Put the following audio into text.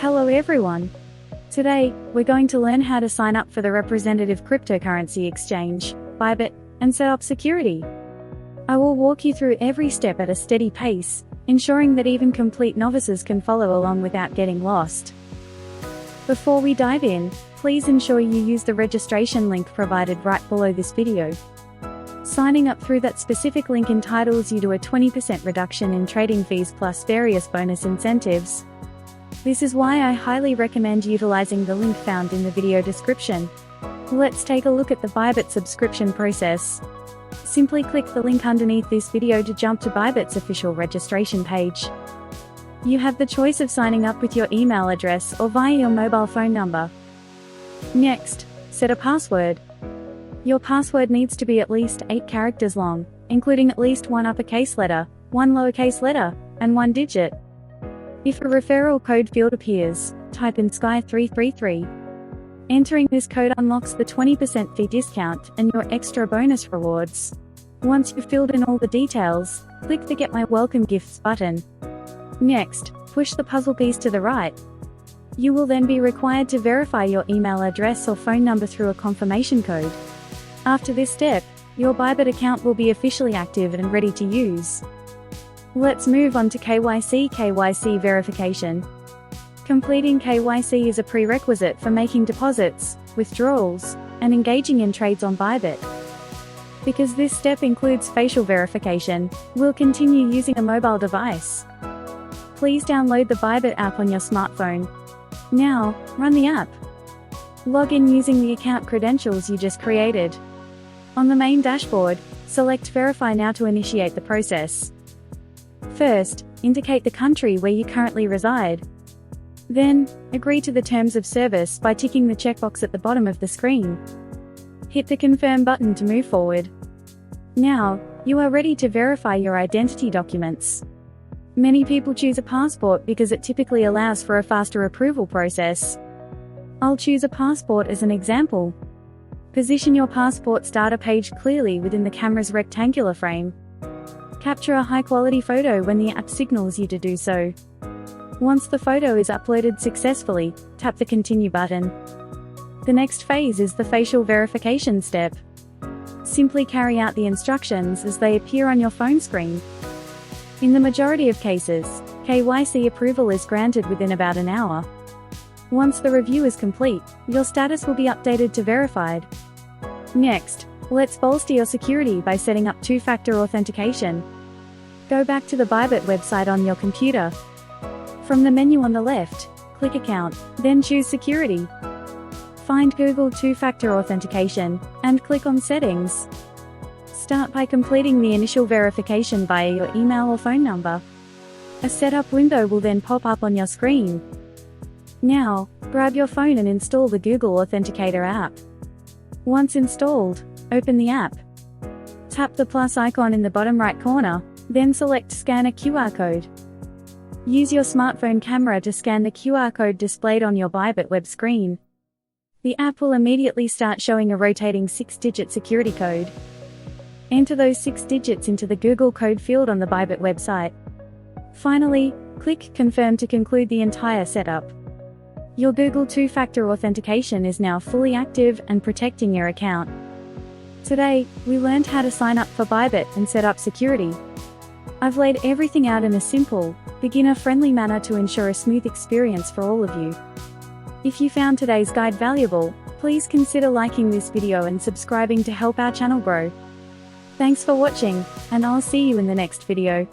Hello everyone! Today, we're going to learn how to sign up for the representative cryptocurrency exchange, Bybit, and set up security. I will walk you through every step at a steady pace, ensuring that even complete novices can follow along without getting lost. Before we dive in, please ensure you use the registration link provided right below this video. Signing up through that specific link entitles you to a 20% reduction in trading fees plus various bonus incentives. This is why I highly recommend utilizing the link found in the video description. Let's take a look at the Bybit subscription process. Simply click the link underneath this video to jump to Bybit's official registration page. You have the choice of signing up with your email address or via your mobile phone number. Next, set a password. Your password needs to be at least 8 characters long, including at least one uppercase letter, one lowercase letter, and one digit. If a referral code field appears, type in SKY333. Entering this code unlocks the 20% fee discount and your extra bonus rewards. Once you've filled in all the details, click the Get My Welcome Gifts button. Next, push the puzzle piece to the right. You will then be required to verify your email address or phone number through a confirmation code. After this step, your Bybit account will be officially active and ready to use. Let's move on to KYC verification. Completing KYC is a prerequisite for making deposits, withdrawals, and engaging in trades on Bybit. Because this step includes facial verification, we'll continue using a mobile device. Please download the Bybit app on your smartphone. Now, run the app. Log in using the account credentials you just created. On the main dashboard, select Verify Now to initiate the process. First, indicate the country where you currently reside. Then, agree to the terms of service by ticking the checkbox at the bottom of the screen. Hit the Confirm button to move forward. Now, you are ready to verify your identity documents. Many people choose a passport because it typically allows for a faster approval process. I'll choose a passport as an example. Position your passport's data page clearly within the camera's rectangular frame. Capture a high-quality photo when the app signals you to do so. Once the photo is uploaded successfully, tap the Continue button. The next phase is the facial verification step. Simply carry out the instructions as they appear on your phone screen. In the majority of cases, KYC approval is granted within about an hour. Once the review is complete, your status will be updated to verified. Next, let's bolster your security by setting up two-factor authentication. Go back to the Bybit website on your computer. From the menu on the left, click Account, then choose Security. Find Google Two-Factor Authentication, and click on Settings. Start by completing the initial verification via your email or phone number. A setup window will then pop up on your screen. Now, grab your phone and install the Google Authenticator app. Once installed, open the app. Tap the plus icon in the bottom right corner, then select Scan a QR code. Use your smartphone camera to scan the QR code displayed on your Bybit web screen. The app will immediately start showing a rotating 6-digit security code. Enter those 6 digits into the Google code field on the Bybit website. Finally, click Confirm to conclude the entire setup. Your Google Two-Factor Authentication is now fully active and protecting your account. Today, we learned how to sign up for Bybit and set up security. I've laid everything out in a simple, beginner-friendly manner to ensure a smooth experience for all of you. If you found today's guide valuable, please consider liking this video and subscribing to help our channel grow. Thanks for watching, and I'll see you in the next video.